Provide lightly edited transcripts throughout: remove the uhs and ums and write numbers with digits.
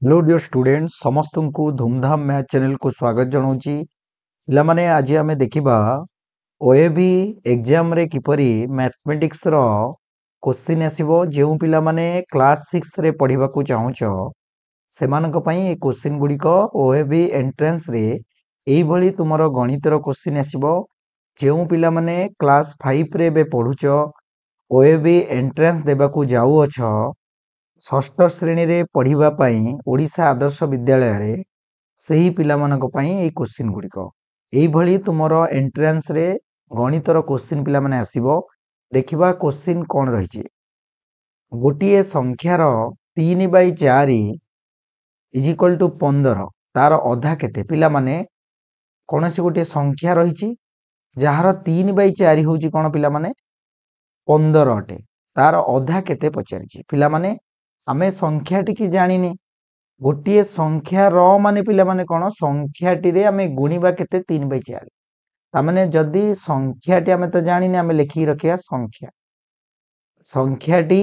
Hello dear student समस्त को धूमधाम मैथ चैनल को स्वागत जनाऊँगी पिलामाने आज आम देखा ओएबी एग्जाम रे किपरि मैथमेटिक्स रो क्वेश्चन आसीबो जो पिला माने क्लास 6 रे पढ़िबा को चाहुच सेमानक पई ए क्वेश्चन गुडी को ओएबी एंट्रेंस रे एई भली तुमरो गणित रो क्वेश्चन आसीबो जो पिला माने क्लास 5 रे बे पढुच ओएबी एंट्रेंस देबा को जाऊ अछ षष्ठ श्रेणी रे पढ़िबा पई ओडिशा आदर्श विद्यालय रे सही पिलामानक पई ए क्वेश्चन गुडिको एई भली तुमरो एंट्रेंस रे गणित रो क्वेश्चन पिला माने आसीबो देखिबा क्वेश्चन कोन रही छि गोटिए संख्यार 3/4 इज इक्वल टू 15 तार अधा केते पिला माने कोनसी गोटिए संख्या रही छि जहार 3/4 होउची कोन पिला माने 15 अटे तार अधा केते पचारि छि पिला माने आमे संख्या टिकी जानिनी गोटिए संख्या र माने पिला माने कोन संख्याटी रे आमे गुणीबा केते 3/4 ता माने जदी संख्याटी आमे तो जानिनी आमे लिखि रखिया संख्याटी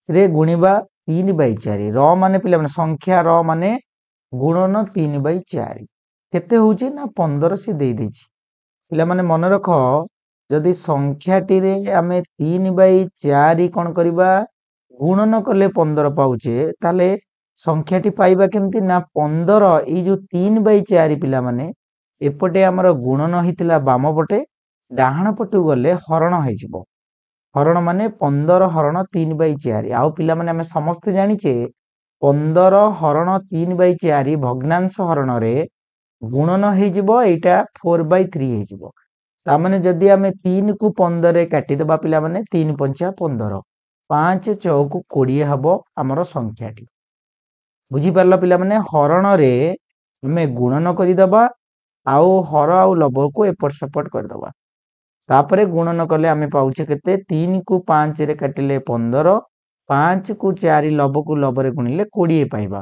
रे गुणीबा 3/4 र माने पिला माने संख्या र माने गुणन 3/4 केते होउची ना 15 से देई दैछि पिला माने मन रखो जदी संख्याटी रे आमे 3/4 कोन करिबा गुणन कले 15 पाउचे ताले संख्याटी पाइबा केमती ना 15 ई जो 3/4 पिला माने एपटे हमर गुणन हितला बाम पटे डाहाण पटु गले हरण हे जिवो हरण माने 15 हरण 3/4 आउ पिला माने हमें समस्त जानिचे 15 हरण 3/4 भग्नांश हरण रे गुणन हे जिवो एटा 4/3 हे जिवो ता माने जदी हमें 3 को 15 रे काटी दबा पिला माने 3 पंचा 15 5 चौक 20 हबो हमर संख्याटी बुझी परला पिला माने हरण रे हमें गुणन करि दबा आउ हर आउ लब को एपट सपट कर दबा तापरे गुणन कले हमें पाउचे केते 3 को 5 रे काटिले 15 5 को 4 लब को लब रे गुणिले 20 पाइबा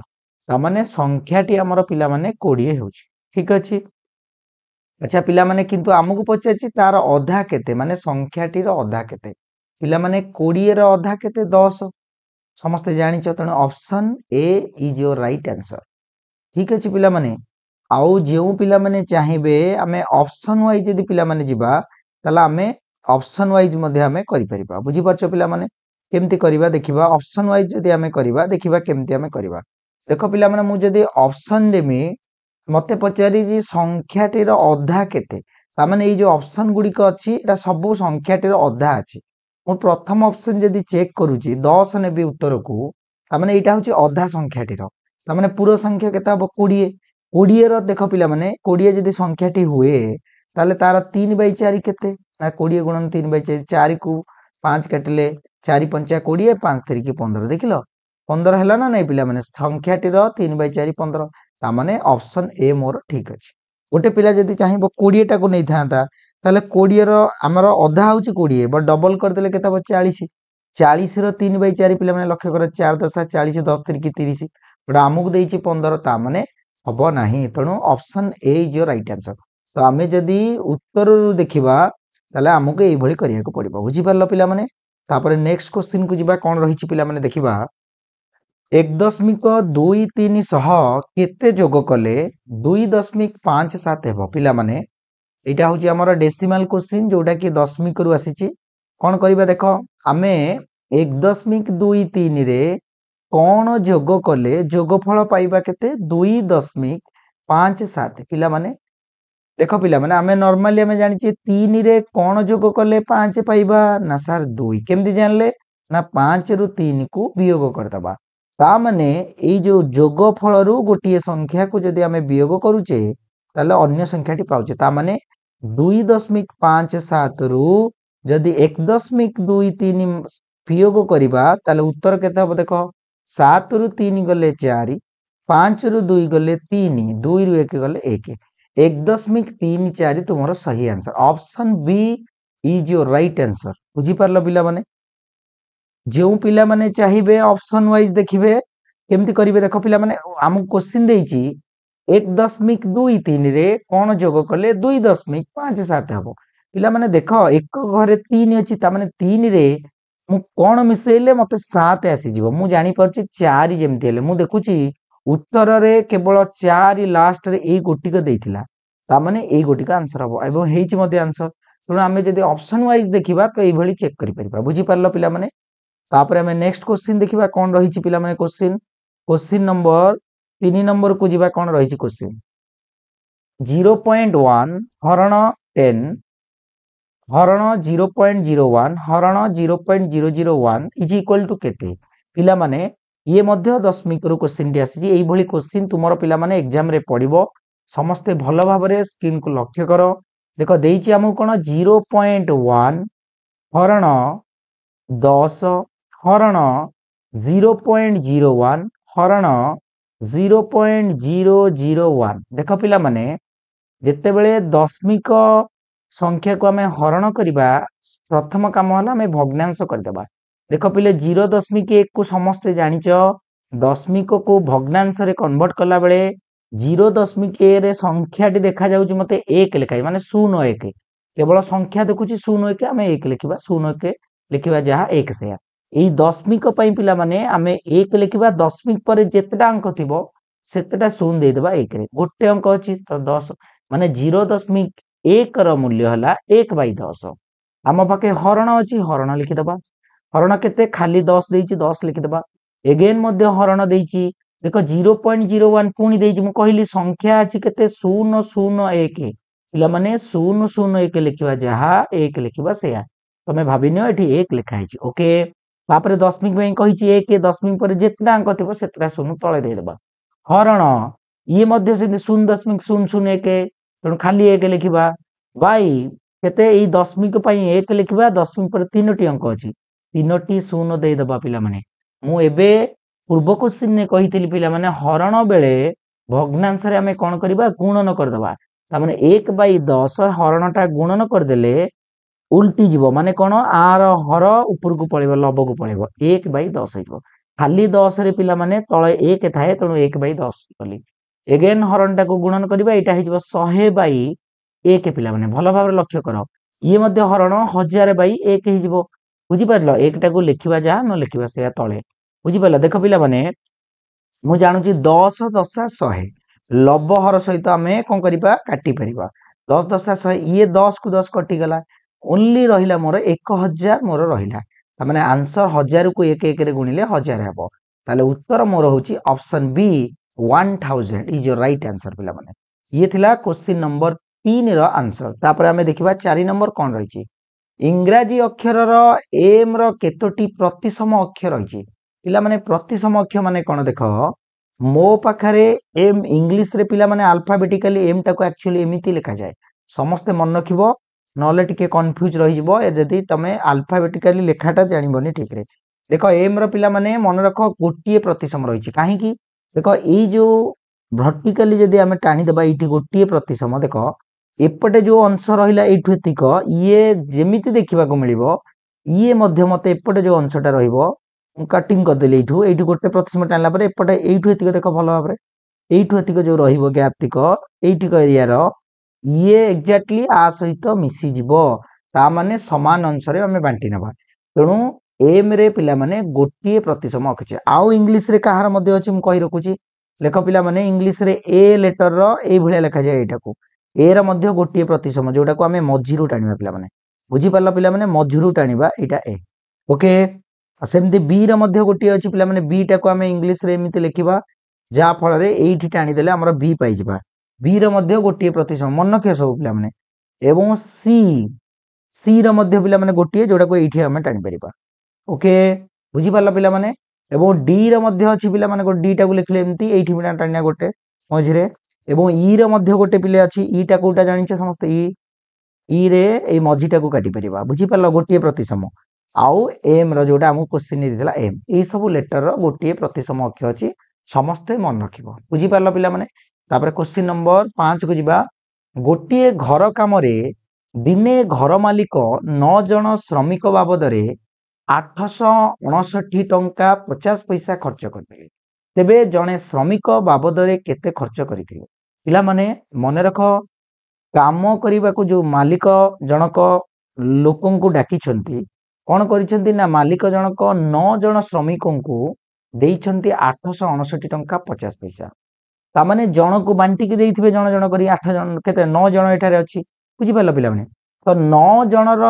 ता माने संख्याटी हमर पिला माने 20 होउची ठीक अछि अच्छा पिला माने किंतु हमकु पचाछि तार अधा केते माने संख्याटी रो अधा केते पिला माने 20 रो अधा केते 10 समस्त जानिछ तने option A is your right answer ठीक अछि पिला माने आउ जेउ पिला माने चाहिबे हमें ऑप्शन वाइज यदि पिला माने जिबा तला हमें ऑप्शन वाइज मध्ये हमें करि परिबा बुझी परछ पिला माने केमती करिबा देखिबा ऑप्शन वाइज यदि हमें करिबा देखिबा केमती हमें करिबा देखो पिला माने मु जदि ऑप्शन देमी मते पचारि जी संख्याटी रो अधा केते ता माने ए जो ऑप्शन गुडी को अछि एटा सब संख्याटी रो अधा अछि मु प्रथम ऑप्शन यदि चेक करूची 10 नेबी उत्तर को ता माने एटा होची अधा संख्याटी रो ता माने पूरा संख्या केता हबो 20 20 रो देखो पिला माने 20 यदि संख्याटी हुए ताले तार 3/4 केते ना 20 गुणन 3/4 4 को 5 काटले 4 पंचा 20 5 3 की 15 देखिलो 15 हैला ना नै पिला माने संख्याटी रो 3/4 15 ता माने ऑप्शन ए मोर ठीक अछि गोटे पिला जदी चाहिबो 20 टा को नै थांता ताले 20 रो हमर अधा होची 20 बट डबल कर देले केता 40 40 रो 3/4 पिला माने लक्ष्य कर 4 10 40 10 3 की 30 बट हमकु देइची 15 ता माने हबो नाही तणो option A is your right answer तो आमे जदी उत्तर रु देखिबा ताले हमकु एई भली करिया को पड़िबो बुझी परलो पिला माने तापरे नेक्स्ट क्वेश्चन को जिबा कोन रहिची पिला माने देखिबा 1.23 सह केते जोग कले 2.57 हेबो पिला माने एटा होची हमर डेसिमल क्वेश्चन जोटा कि दशमिक रु आसीची कोन करिबा देखो आमे 1.23 रे कोन जोग कले जोगफल पाइबा केते 2.57 पिला माने देखो पिला माने आमे नॉर्मली आमे जानि छी 3 रे कोन जोग कले 5 पाइबा ना सर 2 केमदी जानले ना 5 रु 3 को वियोग करदबा ता माने ए जो जोगफल रु गोटिए संख्या को जदी आमे वियोग करूचे ताले अन्य संख्याटी पाउचे ता माने 2.57 रु जदी 1.23 वियोग करिबा ताले उत्तर केते हबो देखो 7 रु 3 गले 4 5 रु 2 गले 3 2 रु 1 गले 1 1.34 तुमरो सही answer option B is your right answer बुझी परलो पिला माने जो पिला माने चाहिबे ऑप्शन वाइज देखिबे केमती करिवे देखो पिला माने हम क्वेश्चन देइची 1.23 रे कोन जोग कले 2.57 हबो पिला माने देखो एक घरे 3 अछि ता माने 3 रे मु कोन मिसेइले मते 7 आसी जिवो मु जानि परची 4 जेमती हेले मु देखुची उत्तर केवल 4 लास्ट रे एई गोटिक देइथिला तामाने एई गोटिक आंसर हबो एवं हेइछि मध्ये आंसर तेणु आमे जदि ऑप्शन वाइज देखिबा तो एई भली चेक करि परिबा बुझि पारलो पिला माने तापर आमे नेक्स्ट क्वेश्चन देखिबा कोन रहिछि पिला माने क्वेश्चन नंबर 3 नंबर को जिबा कोन रहिछि क्वेश्चन 0.1 हरण 10 हरण 0.01 हरण 0.001 इज इक्वल टू केते पिला माने ये मध्य दशमिक रु क्वेश्चन टी आसी एई भली क्वेश्चन तुमरो पिला माने एग्जाम रे पडिबो समस्ते भलो भाबरे स्क्रीन को लक्ष्य करो देखो देइछि हमु कोन 0.1 हरण 10 हरण 0.01 हरण 0.001 देख पिला माने जेतेबेले दशमिक संख्या को आमे हरण करिबा प्रथम काम हला आमे भग्नांश करदेबा देख पिले 0.1 को समस्ते जानिच दशमिक को भग्नांश रे कन्वर्ट कला बेले 0.1 रे संख्या टी देखा जाउची मते 1 लिखाई माने 01 केवल संख्या देखुची 01 आमे 1 लिखिबा 01 लिखिबा जहा 1 से एई दशमिक पई पिला माने आमे 1 लिखिबा दशमिक पर जेतेटा अंक थिबो सेतेटा शून्य दे देबा 1 रे गोटे अंक अछि तो 10 माने 0.1 रो मूल्य हला 1/10 आम पाके हरण अछि हरण लिखि देबा हरण केते खाली 10 देइछि 10 लिखि देबा एगेन मध्य हरण देइछि देखो 0.01 पुनी देइछि मु कहिली संख्या अछि केते 001 पिला माने 001 लिखिबा जहा 1 लिखिबा सेया तमे भाबिनियो एठी 1 लिखा हिछि ओके तापरे दशमिक में कहिछि 1 दशमिक पर जेतटा अंक थिबो सेतटा शून्य तळे दे देबा हरण ये मध्य से 0.001 तेणु खाली 1 लिखिबा बाई केते एई दशमिक पई 1 लिखिबा दशमिक पर तीनोटी अंक अछि तीनोटी शून्य दे देबा पिला माने मु एबे पूर्व क्वेश्चन ने कहितली पिला माने हरण बेले भग्नांश रे हमें कोन करबा गुणन कर दबा ता माने 1/10 हरणटा गुणन कर देले उल्टी जीवो माने कोन आर हर ऊपर को पळेबो लब को पळेबो 1/10 हिबो खाली 10 रे पिला माने तळे 1 थाए तेणु 1/10 कली एगेन हरणटा को गुणन करबा एटा हिजबो 100/1 पिला माने भलो भाबरे लक्ष्य करो ये मध्य हरण 1000/1 हिजबो बुझी परलो एकटा को लिखिबा जा न लिखिबा से तळे बुझी परलो देखो पिला माने मु जानुची 10 10 100 लब हर सहित आमे कोन करिबा काटी परिबा 10 10 100 ये 10 को 10 कटि गला ओनली रहिला मोर 1000 मोर रहिला त माने आंसर 1000 को 1 1 रे गुणिले 1000 हेबो ताले उत्तर मोर होची option B 1000 is your right answer पिला माने ये थिला क्वेश्चन नंबर 3 रो आंसर तापर आमे देखिबा 4 नंबर कोन रहिची इंग्राजी अक्षर रो एम रो केतोटी प्रतिसम अक्षर रहिची पिला माने प्रतिसम अक्षर माने कोन देखो मो पाखरे एम इंग्लिश रे पिला माने अल्फाबेटिकली एम टाको एक्चुअली एमिति लिखा जाय समस्ते मन रखिबो नले टिके कंफ्यूज रहि जिवो जदी तमे अल्फाबेटिकली लेखाटा जानिबोनी ठीक रे देखो एम रो पिला माने मन रखो गोटिए प्रतिसम रहिची काहे की देखो एई जो वर्टिकली जदी हमें टाणी देबा एठी गोटिए प्रतिसम देखो एपटे जो अंश रहिला एठु एतिक ये जेमिति देखिबा को मिलिबो ये मध्य मते एपटे जो अंशटा रहिबो कटिंग कर देले एठु एठु गोटे प्रतिसम टाणला परे एपटे एठु एतिक देखो भलो भाबरे एठु एतिक जो रहिबो गैप तिक एठिक एरिया रो ये एक्जेक्टली आ सहित मिसी जिवो ता माने समान अंश रे हमें बांटी नबा तेणु एम रे पिला माने गोटिए प्रतिसम अछि आउ इंग्लिश रे कहार मध्य अछि म कहि रखुची लेख पिला माने इंग्लिश रे ए लेटर रो ए भलिया लेखा जाय एटा को ए रा मध्य गोटिए प्रतिसम जोटा को हमें मझिरु टाणिबा पिला माने बुझी पारला पिला माने मझिरु टाणिबा एटा ए ओके सेमति बी रा मध्य गोटिए अछि पिला माने बी टा को हमें इंग्लिश रे एमिति लेखिबा जा फल रे एठी टाणी देले हमर बी पाइ जिबा बी रा मध्य गोटिए प्रतिसम मन के सब पिला माने एवं सी रा मध्य पिला माने गोटिए जोटा को एठी हमें टाणी परिबा ओके बुझी पारला पिला माने एवं डी रा मध्य अछि पिला माने को डी टा को लिखले एमिति एठी बिना टाणिया गोटे मझिरे एवं ई रा मध्य गोटे पिले अछि ई टा कोटा जानिछे समस्त ई रे ए मझिटा को काटी परिबा बुझी पारलो गोटिए प्रतिसम आउ एम रो जोटा हमु क्वेश्चन दिथिला एम ए सब लेटर रो गोटिए प्रतिसम अक्षर अछि समस्त मन रखिबो बुझी पारलो पिला माने तापर क्वेश्चन नंबर 5 को जिबा गोटिए घर काम रे दिने घर मालिक 9 जन श्रमिक बाबद रे 859 टंका 50 पैसा खर्च करथिले तेबे जने श्रमिक बाबद रे केते खर्च करिथिले पिला माने मने रखो काम करिबा को जो मालिक जनक लोकन को डाकी छंती कोन करिसंती ना मालिक जनक 9 जन श्रमिकों को ଦେଇଛନ୍ତି 869 ଟଙ୍କା 50 ପଇସା। ତାମାନେ ଜଣକୁ ବାଣ୍ଟିକି ଦେଇଥିବେ ଜଣ ଜଣ କରି 8 ଜଣ କେତେ 9 ଜଣ ଏଠାରେ ଅଛି ବୁଝିପାରିଲ ପିଲାମାନେ। ତ 9 ଜଣର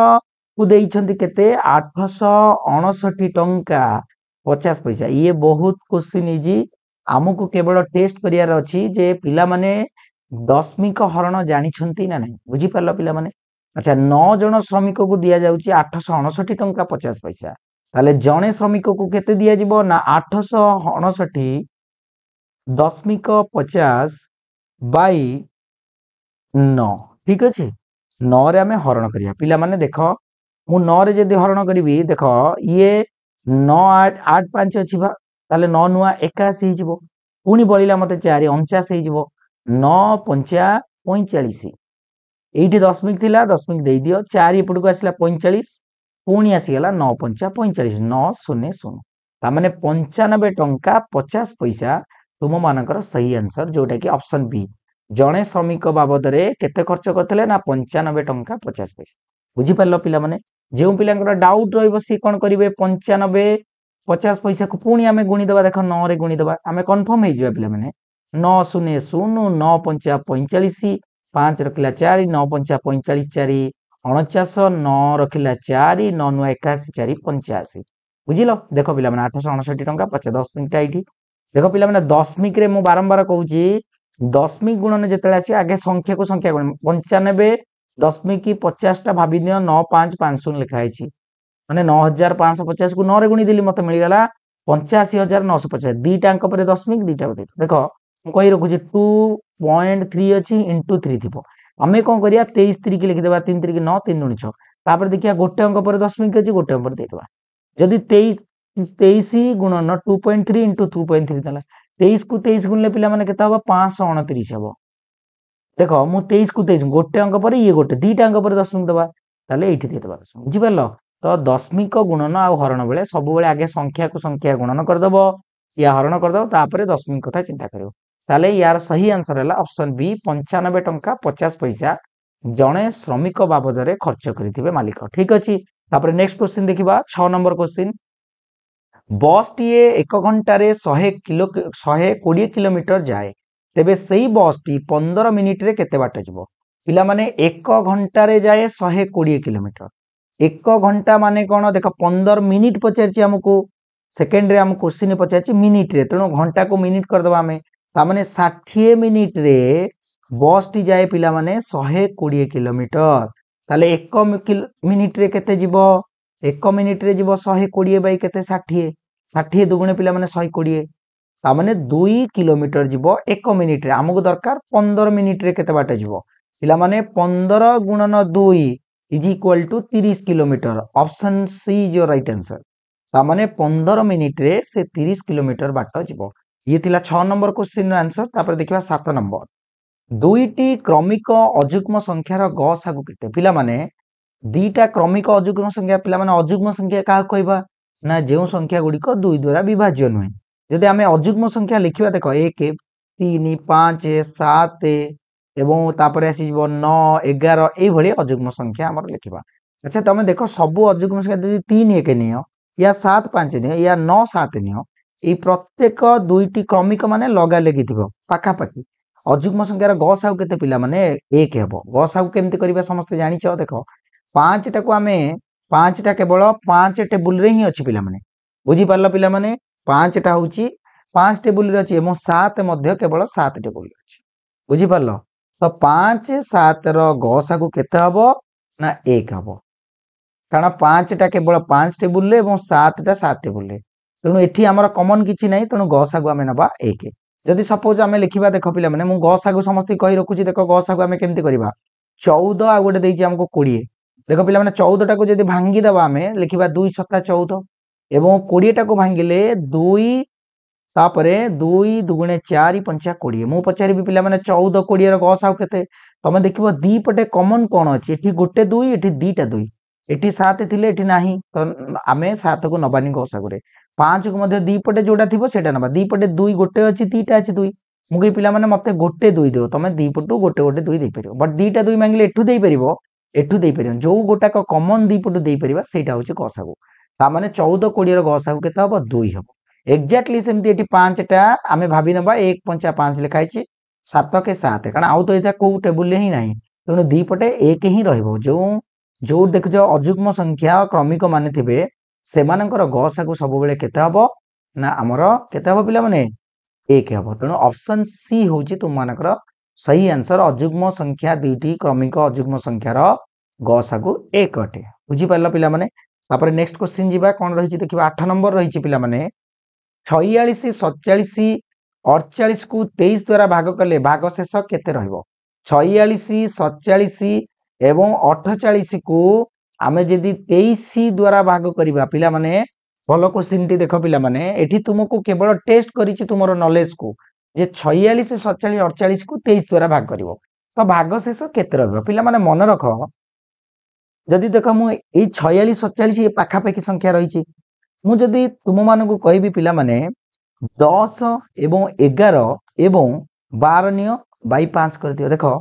କୁ ଦେଇଛନ୍ତି କେତେ 869 ଟଙ୍କା 50 ପଇସା। ଇଏ ବହୁତ କ୍ୱେଶ୍ଚିନ୍ ଇଜି ଆମକୁ କେବଳ ଟେଷ୍ଟ କରିବାର ଅଛି ଯେ ପିଲାମାନେ ଦଶମିକ ହରଣ ଜାଣିଛନ୍ତି ନା ନାହିଁ ବୁଝିପାରିଲ ପିଲାମାନେ। ଆଚ୍ଛା 9 ଜଣ ଶ୍ରମିକକୁ ଦିଆଯାଉଛି 869 ଟଙ୍କା 50 ପଇସା। ତାହେଲେ ଜଣେ ଶ୍ରମିକକୁ କେତେ ଦିଆଯିବ ନା 869 .50 ବାଇ 9 ଠିକ ଅଛି। 9 ରେ ଆମେ ହରଣ କରିବା ପିଲାମାନେ ଦେଖ ମୁଁ 9 ରେ ଯଦି ହରଣ କରିବି ଦେଖ ଇଏ 9 8 8 5 ଅଛି ବା ତାହେଲେ 9 ନୂଆ 81 ହେଇଯିବ ପୁଣି ବଳିଲା ମତେ 4 49 ହେଇଯିବ 9 5 45 ଏଇଠି ଦଶମିକ ଥିଲା ଦଶମିକ ଦେଇଦିଅ 4 ଏପଟକୁ ଆସିଲା 45 ପୁଣି ଆସିଗଲା 9 5 45 9 0 0 ତାମାନେ 95 ଟଙ୍କା 50 ପଇସା ତୁମ ମାନଙ୍କର ସही ଆନ୍ସର ଯୋଉଟା କି ଅପସନ ବି ଜଣେ ଶ୍ରମିକ ବାବଦରେ କେତେ ଖର୍ଚ୍ଚ କରିଥିଲେ ନା 95 ଟଙ୍କା 50 ପଇସା ବୁଝିପାରିଲ ପିଲାମାନେ। ଯେଉଁ ପିଲାଙ୍କର ଡାଉଟ ରହିବ ସି କଣ କରିବେ 95 50 ପଇସା କୁ ପୁଣି ଆମେ ଗୁଣିଦେବା ଦେଖ 9 ରେ ଗୁଣିଦେବା ଆମେ କନଫର୍ମ ହେଇଯିବା ପିଲାମାନେ 9 0 0 9 5 45 5 ରଖିଲା 4 9 5 45 4 49 9 ରଖିଲା 4 9 9 81 4 85 ବୁଝିଲ ଦେଖ ପିଲାମାନେ 869 ଟଙ୍କା 50 ଦଶମିକଟା ଏଇଠି ଦେଖ ପିଲାମାନେ ଦଶମିକ ରେ ମୁଁ ବାରମ୍ବାର କହୁଛି ଦଶମିକ ଗୁଣନ ଯେତେବେଳେ ଆସିବ ଆगे ସଂଖ୍ୟାକୁ ସଂଖ୍ୟା ଗୁଣ 95 ଦଶମିକ 50 ଟା ଭାବି ଦିଅ 9550 ଲେଖା ହେଇଛି ମାନେ 9550 କୁ 9 ରେ ଗୁଣି ଦେଲି ମତେ ମିଳିଗଲା 85950 ଦିଟା ଅଙ୍କ ପରେ ଦଶମିକ ଦିଟା ପରେ ଦେଖ ମୁଁ କହି ରଖୁଛି 2.3 ଅଛି into 3 ଥିବ ଆମେ କଣ କରିବା 23 3 लिखिदेबा 3 3 9 3 2 6 तापर देखिया गोटे अंक पर दशमिक अछि गोटे अंक पर देतबा जदी 23 गुणन 2.3 into 2.3 तला 23 को 23 गुणले पिला माने केता होबा 529 हबो देखो मु 23 को 23 गोटे अंक पर ये गोटे दीटा अंक पर दशमिक दबा ताले एठी देतबा बुझि परलो तो दशमिक गुणन आ हरण बेले सब बेले आगे संख्या को संख्या गुणन कर दबो या हरण कर दबो तापर दशमिक कथा चिंता करियो ताले यार सही आंसर है ऑप्शन बी 95 टंका 50 पैसा जणे श्रमिक बाबदरे खर्च करिथिबे मालिक ठीक अछि। तापर नेक्स्ट क्वेश्चन देखिबा 6 नंबर क्वेश्चन बस टीए 1 घंटा रे 120 किलोमीटर जाए तेबे सही बस टी 15 मिनिट रे केते बाट जिवो पिला माने 1 घंटा रे जाए 120 किलोमीटर 1 घंटा माने कोन देखो 15 मिनिट पचारची हमकु सेकंड रे हम क्वेश्चन पचारची मिनिट रे तणो घंटा को मिनिट कर दबा हमें तामाने 60 मिनिट रे बस टी जाए पिला माने 120 किलोमीटर ताले 1 मिनिट रे केते जिवो 1 मिनिट रे जिवो 120 बाई केते 60 60 दुगुणे पिला माने 120 तामाने 2 किलोमीटर जिवो 1 मिनिट रे हमकु दरकार 15 मिनिट रे केते बाटे जिवो पिला माने 15 गुणन 2 is equal to 30 kilometre option C is your right answer तामाने 15 मिनिट रे से 30 किलोमीटर बाट जिवो ये थिला 6 नंबर क्वेश्चन रो आंसर तापर देखिबा 7 नंबर दुईटी क्रमिक अजुग्म संख्यार गसागु केते पिला माने दीटा क्रमिक अजुग्म संख्या पिला माने अजुग्म संख्या का कहबा ना जेउ संख्या गुडी को 2 द्वारा विभाज्य नय जदि हमें अजुग्म संख्या लिखिबा देखो 1 3 5 7 एवं तापर आसी जीवो 9 11 एई भली अजुग्म संख्या हमर लिखिबा अच्छा तमे देखो सब अजुग्म संख्या जदि 3 1 नियो या 7 5 नियो या 9 7 नियो ए प्रत्येक दुईटी क्रमिक माने लगा लेगी थिबो पाखा पाखी अजुग्म संख्यार गसागु केते पिला माने 1 हेबो गसागु केमति करिबा समस्त जानि छ देखो 5 टा को हमें 5 टा केवल 5 टेबुल रे ही अछि पिला माने बुझी पारलो पिला माने 5 टा होची 5 टेबुल रे अछि एवं 7 मध्ये केवल 7 टेबुल रे अछि बुझी पारलो तो 5 7 रो गसागु केते हबो ना 1 हबो कारण 5 टा केवल 5 टेबुल रे एवं 7 टा 7 टेबुल रे तणु एठी हमर कॉमन किछि नै तणु गसागु हमें नबा 1 जदि सपोज हमें लिखिबा देखो पिला माने मु गसागु समस्त कहि रखुची देखो गसागु हमें केमति करिबा 14 आ गोटे देइची हमको 20 देखो पिला माने 14 टा को जदि भांगी दबा हमें लिखिबा 2 7 14 एवं 20 टा को भांगिले 2 तापरे 2 दुगुणे 4 5 20 मु पचारि भी पिला माने 14 20 रो गसागु केते तमे देखिबो दी पटे कॉमन कोन अछि एठी गोटे 2 एठी दीटा 2 एठी 7 थिले एठी नाही तो हमें 7 को नबानी गसागु रे 5 को मध्ये दी पटे जोडा थिबो सेटा नबा दी पटे 2 गोटे अछि दीटा अछि 2 मुगे पिला माने मते गोटे 2 दियो तमे दी पटु गोटे गोटे 2 देई परिबो बट दीटा 2 मांगले एठु देई परिबो एठु देई परिबो जो गोटा को कॉमन दी पटु देई परिबा सेटा होची गसागु ता माने 14 20 रो गसागु केता हबो 2 हबो एक्जाक्टली सेमती एटी 5टा आमे भाबी नबा 1 पंचा 5 लिखा है 7 के 7 कारण आउ तो एटा को टेबुल ही नाही तेणु दी पटे 1 ही रहइबो जो देख जो अजुग्म संख्या क्रमिक माने थिबे सेमानकर गसा को सब बेले केते हबो ना हमर केते हबो पिला माने 1 हबो तेणु ऑप्शन सी होची तुम मानकर सही आंसर अजुग्म संख्या दुईटी क्रमिक अजुग्म संख्यार गसा को 1 अटे बुझी पारला पिला माने तापर नेक्स्ट क्वेश्चन जीवा कोन रहिछि देखिबा 8 नंबर रहिछि पिला माने 46 47 48 को 23 द्वारा भाग कले भाग शेष केते रहइबो 46 47 एवं 48 को आमे जदि 23 द्वारा भाग करिबा पिला माने भलो क्वेश्चन टी देखो पिला माने एठी तुमको केवल टेस्ट करिछि तुमरो नॉलेज को जे 46 47 48 को 23 द्वारा भाग करिवो तो भाग शेष केते रहइबो पिला माने मन रखो जदि देखो मु ए 46 47 ए पाखा पाखी संख्या रहिछि मु जदि तुम मानकु कहबी पिला माने 10 एवं 11 एवं 12 नियो बाई 5 कर दियो देखो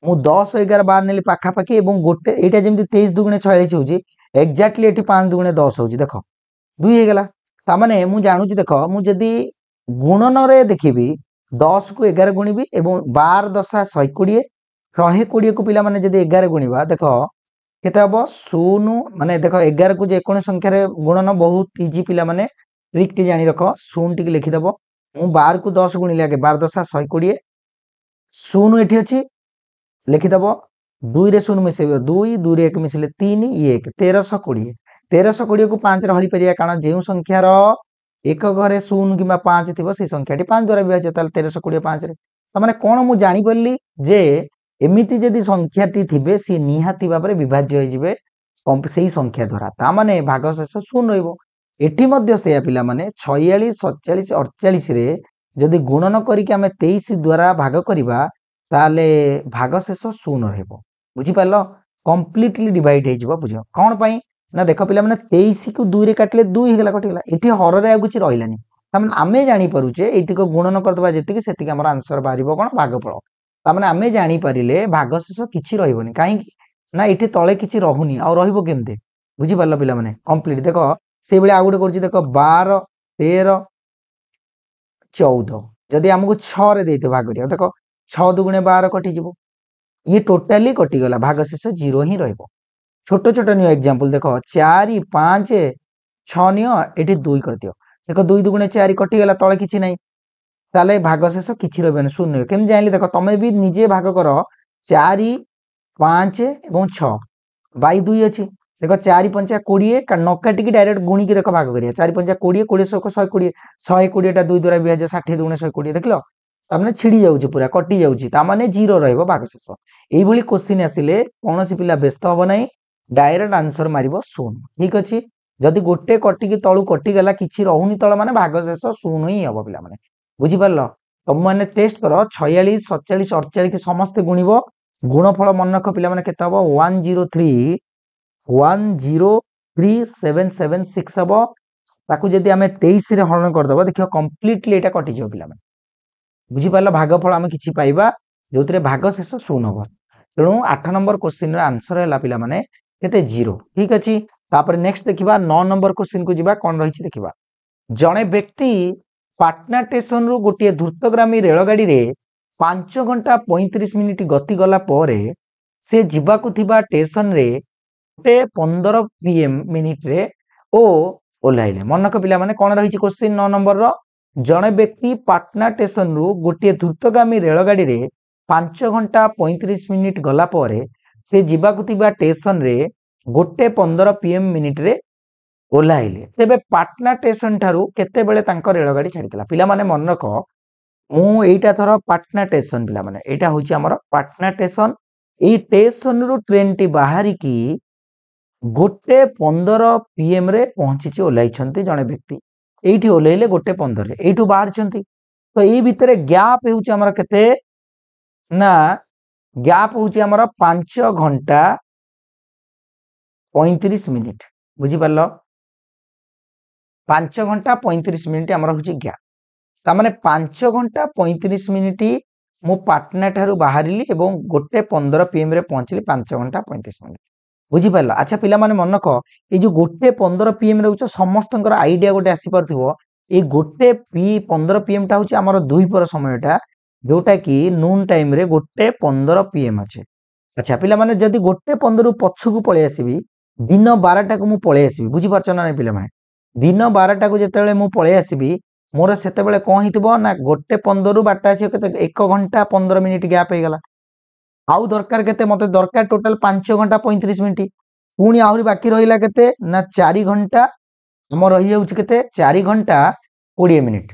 मु 10 11 12 नेली पाखा पाखी एवं गोटे एटा जेमति 23 दुगुणे 46 होउची एक्जेक्टली एठी 5 दुगुणे 10 होउची देखो 2 हे गेला ता माने मु जानु छी देखो मु जदि गुणन रे देखिबी 10 को 11 गुणिबी एवं 12 दशा 120 120 को पिला माने जदि 11 गुणिबा देखो केते हबो 0 माने देखो 11 को जे कोन संख्या रे गुणन बहुत इजी पिला माने ट्रिक टी जानि रखो 0 टिक लिखि दबो मु 12 को 10 गुणिले आगे 12 दशा 120 0 एठी अछि लिखि दबो 2 रे 0 मिसेबो 2 2 रे 1 मिसले 3 ये 1 1320 1320 को 5 रे हरि परिया कारण जेउ संख्या रो एक घरे 0 किबा 5 थिबो से संख्याटी 5 द्वारा विभाज्य ताल 1320 5 रे त माने कोन मु जानि परली जे एमिति जदि संख्याटी थिबे सी निहाती भाबरे विभाज्य होई जिवे सेही संख्या द्वारा ता माने भाग शेष 0 रहइबो एठी मध्ये सेया पिला माने 46 47 48 रे जदि गुणन करिके हमें 23 द्वारा भाग करिबा ताले भाग शेष 0 रहइबो बुझी पालो कंप्लीटली डिवाइड हे जिवो बुझो कोन पई ना देखो पिला माने 23 को 2 रे काटले 2 हे गेला कटि गेला एठी हर रे आ कुछ रहिलानी त माने आमे जानि परुचे एठी को गुणन करदबा जेतिके सेतिके हमर आंसर बारिबो कोन भागफल त माने आमे जानि परिले भाग शेष किछि रहिबोनी काहे ना एठी तळे किछि रहुनी आ रहिबो केमते बुझी पारलो पिला माने कंप्लीट देखो से बेले आ गुटे करछि देखो 12 13 14 जदि हमकु 6 रे देते भाग करिया देखो 6 दुगुणे 12 कटि जिवो ये टोटली कटि गला भाग शेष 0 ही रहइबो छोटो छोटो नियो एग्जांपल देखो 4 5 6 नियो एठी 2 कर दियो देखो 2 दुगुणे 4 कटि गला तळे किछि नै ताले भाग शेष किछि रहबेन शून्य केम जानिले देखो तमे भी निजे भाग करो 4 5 एवं 6 बाई 2 अछि देखो 4 5 20 का न काटिकी डायरेक्ट गुणी के देखो भाग करिया 4 5 20 20 120 120 टा 2 द्वारा विभाज्य 60 दुगुणे 120 देखलो त माने छिडी जाउची पूरा कटि जाउची ता माने 0 रहइबो भाग शेष एई भली क्वेश्चन आसिले कोनोसी पिला व्यस्त होबो नै डायरेक्ट आंसर मारिबो 0 ठीक अछि जदि गोटे कटिकी तळु कटि गला किछि रहुनी तळ माने भाग शेष 0 ही हबो पिला माने बुझी पारलो तुम माने टेस्ट करो 46 47 48 समस्त गुणिबो गुणफल मन रख पिला माने केते हबो 103,776 हबो ताकू जदि हमें 23 रे हरण कर दबो देखियो कंप्लीटली एटा कटि जो पिला माने बुझी पारलो भागफल हमें किछि पाइबा जोतरे भाग शेष 0 हबो तेणु 8 नंबर क्वेश्चन रे आंसर हैला पिला माने केते 0 ठीक अछि तापर नेक्स्ट देखिबा 9 नंबर क्वेश्चन को जिबा कोन रहिछि देखिबा जणे व्यक्ति पाटना स्टेशन रु गोटे द्रुतगामी रेलगाड़ी रे 5 घंटा 35 मिनिट गति गला परे से जिबाकु थिबा स्टेशन रे 15 पीएम मिनिट रे ओ ओलाइले मनक पिला माने कोन रहिछि क्वेश्चन 9 नंबर रो जणे व्यक्ति पाटना स्टेशन रु गोटे द्रुतगामी रेलगाड़ी रे 5 घंटा 35 मिनिट गला परे से जिबाकु थिबा स्टेशन रे गोटे 15 पीएम मिनिट रे ओलाइले तेबे पाटना स्टेशन ठारू केते बेले तांको रेलगाड़ी छाडितला पिला माने मन रख मु एटा थरो पाटना स्टेशन पिला माने एटा होची हमर पाटना स्टेशन ए स्टेशन रु ट्रेन टी बाहरी की गोटे 15 पीएम रे पहुंची छि ओलाई छंती जणे व्यक्ति एठी ओलेइले गोटे 15 रे एठू बाहर छंती तो ए भितरे गैप होची हमर केते ना गैप होची हमर 5 घंटा 35 मिनिट बुझी पारलो 5 घंटा 35 मिनिट हमर होची गैप ता माने 5 घंटा 35 मिनिट मु पाटना ठारू बाहरिली एवं गोटे 15 पीएम रे पहुंचली 5 घंटा 35 मिनिट बुझी पारला अच्छा पिला माने मन रख ए जो गोटे 15 पीएम रे उच समस्तंकर आईडिया गोटे आसी परथिबो এই गोटे पी 15 PM टा होची हमर 2 पर समयटा जोटा कि नून टाइम रे गोटे 15 PM अछि। अच्छा पिला माने जदि गोटे 15 पछु को पळे आसीबी दिन 12टा को मु पळे आसीबी बुझी पारछ ना पिला माने दिन 12टा को जेतेबेले मु पळे आसीबी मोर सेतेबेले कोन हितबो ना गोटे 15 12टा अछि केते 1 घंटा 15 मिनिट गैप हे गला आउ दरकार केते मते दरकार टोटल 5 घंटा 35 मिनिट पुणी आहुरी बाकी रहिला केते ना 4 घंटा हमर रहि जाउछ केते 4 घंटा 20 मिनिट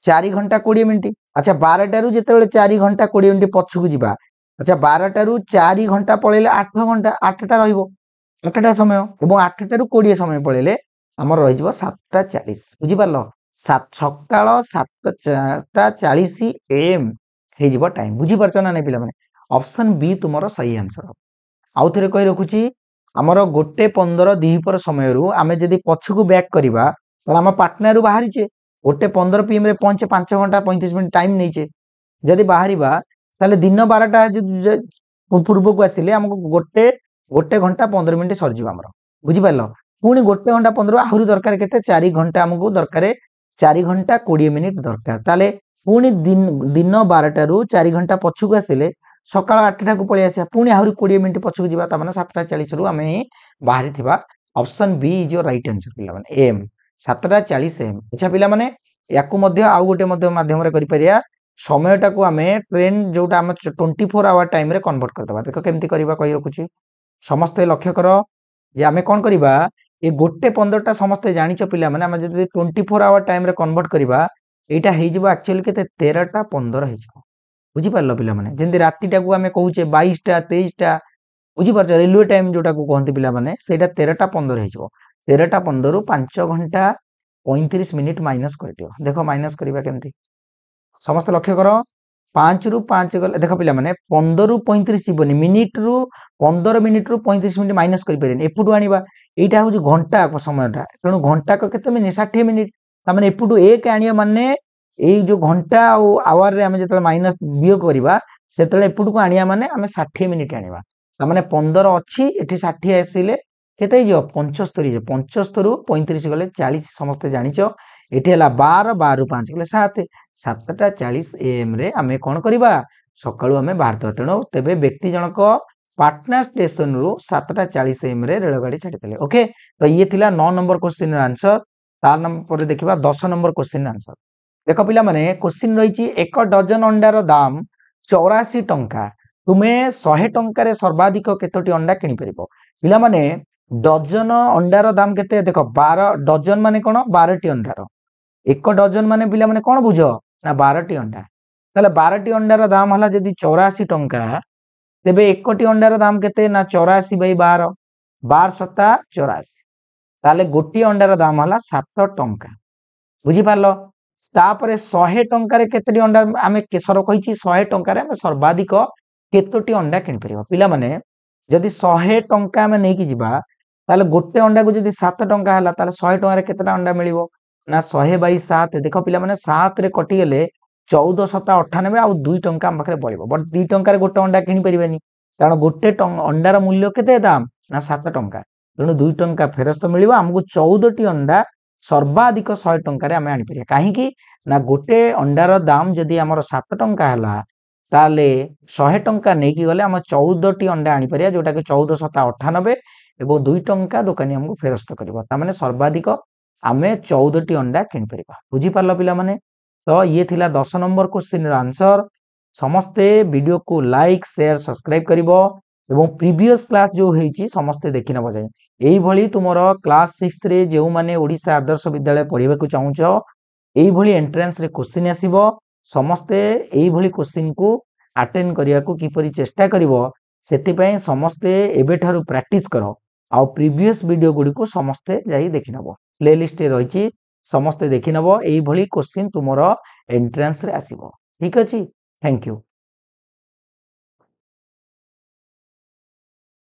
4 घंटा 20 मिनिट अच्छा 12 टारू जेतेबेले 4 घंटा 20 मिनिट पछु को जिबा अच्छा 12 टारू 4 घंटा पळेले 8 घंटा 8 टा रहिबो 8 टा समय एवं 8 टारू 20 समय पळेले हमर रहि जिवो 7:40 बुझी पारलो सकाळ 7:40 AM हे जिवो टाइम बुझी पारछ ना नै पिला माने ऑप्शन बी तुमरो सही आंसर आउ थरे कहि रखुची हमर गोटे 15 दिहिपर समय रु आमे जदी पछु को बैक करबा त हम पाटना रु बाहरी छे गोटे 15 PM रे पहुंचे 5 घंटा 35 मिनिट टाइम नै छे जदी बाहरीबा ताले दिन 12टा पूर्व को आसिले हमको गोटे घंटा 15 मिनिट सर जिवो हमर बुझी पारलो पुणी गोटे घंटा 15 आहुरी दरकार केते 4 घंटा हमको दरकार 4 घंटा 20 मिनिट दरकार ताले पुणी दिन 12टा रु 4 घंटा पछु को आसिले सकाळ 8टा को पळे आसे पुणी आहुरी 20 मिनिट पछु को जिबा त माने 7:40 रु आमे बाहरी थिबा option B is your right answer पिला माने एम 7:40 एम अच्छा पिला माने याकू मध्य आउ गोटे मध्य माध्यम रे करि परिया समयटा को आमे ट्रेन जोटा आमे 24 आवर टाइम रे कन्वर्ट कर दबा देखो केमती करिबा कहि रखुची समस्त लक्ष्य करो जे आमे कोन करिबा ए गोटे 15 टा समस्त जानिछ पिला माने आमे जदी 24 आवर टाइम रे कन्वर्ट करिबा एटा हे जिवो एक्चुअली केते 13 टा 15 हे जिवो बुझी पारलो पिला माने जेंदी राती टा को आमे कहूचे 22 टा 23 टा बुझी पारछ रेलवे टाइम जोटा को कहंती पिला माने सेटा 13 टा 15 हे जिवो 13 टा 15 रु 5 घंटा 35 मिनिट माइनस कर दियो देखो माइनस करिबा केमती समस्त लक्ष्य करो 5 रु 5 गले देखो पिला माने 15 रु 35 जीवनी मिनिट रु 15 मिनिट रु 35 मिनिट माइनस करि परिन एपुटु आनिबा एटा होची घंटा समयटा तणु घंटा को केते मिनिट 60 मिनिट त माने एपुटु 1 आनिया माने एई जो घंटा और आवर रे हम जेतले माइनस बियो करिबा सेतले एपुटु को आनिया माने हम 60 मिनिट आनिबा त माने 15 अछि एठी 60 आसीले केते जो 75 जो 75 रु 35 गले 40 समस्त जानिचो एठी हला 12 12 रु 5 गले 7 7:40 AM रे हमें कोन करिबा सकाळू हमें भारत तेणु तेबे व्यक्ति जनक पाटना स्टेशन रु 7:40 AM रे रेलगाड़ी छाडितले ओके तो ये थिला 9 नंबर क्वेश्चन आंसर 4 नंबर पर देखिबा 10 नंबर क्वेश्चन आंसर देखो पिला माने क्वेश्चन रहिची 1 डजन अंडार दाम 84 टंका तुमे 100 टंका रे सर्वाधिक केतोटी अंडा किनि परिबो पिला माने डजन अंडार दाम केते देखो 12 डजन माने कोन 12 टी अंडार 1 डजन माने पिला माने कोन बुझो ना 12 टी अंडा ताले 12 टी अंडार दाम हला जदी 84 टंका तेबे 1 टी अंडार दाम केते ना 84 बाई 12 12 सता 84 ताले गोटी अंडार दाम हला 7 टंका बुझी पारलो तापरे 100 टंका रे केतटी अंडा आमे केसर कहिची 100 टंका रे आमे सर्वाधिक केतटी अंडा किन परिबो पिला माने जदी 100 टंका आमे नै कि जिबा ताले गोटे अंडा को जदी 7 टंका हला ताले 100 टंका रे केतटा अंडा मिलिबो ना 100 बाई 7 देखो पिला माने 7 रे कटि गेले 14 सता 98 आउ 2 टंका हम पाखरे बळिबो बट 2 टंका रे गोटे अंडा किन परिबानी कारण गोटे अंडार मूल्य केते दाम ना 7 टंका तेणु 2 टंका फेरस्त मिलिबो हमकु 14 टी अंडा सर्वाधिक 100 टंका रे आमे आनि परिया काहे कि ना गोटे अंडार दाम जदी हमर 7 टंका हला ताले 100 टंका नै कि गले हम 14 टी अंडा आनि परिया जोटा कि 14 सता 98 एवं 2 टंका दुकानी हमकु फेरस्त करबो ता माने सर्वाधिक आमे 14 टी अंडा किन परिबा बुझी पारलो पिला माने तो ये थिला 10 नंबर क्वेश्चन रा आंसर समस्ते वीडियो को लाइक शेयर सब्सक्राइब करिवो एवं प्रीवियस क्लास जो हेची समस्ते देखि नबो जाय एई भली तुमरो क्लास 6 रे जेउ माने ओडिसा आदर्श विद्यालय पढिबा को चाहुचो एई भली एंट्रेंस रे क्वेश्चन आसीबो समस्ते एई भली क्वेश्चन को अटेंड करिया को किपरि चेष्टा करिवो सेति पय समस्ते एबे थारु प्रैक्टिस करो आ प्रीवियस वीडियो गुडी को समस्ते जाई देखि नबो प्लेलिस्ट रे रहिची समस्ते देखि नबो एई भली क्वेश्चन तुमरो एंट्रेंस रे आसीबो ठीक अछि थैंक यू।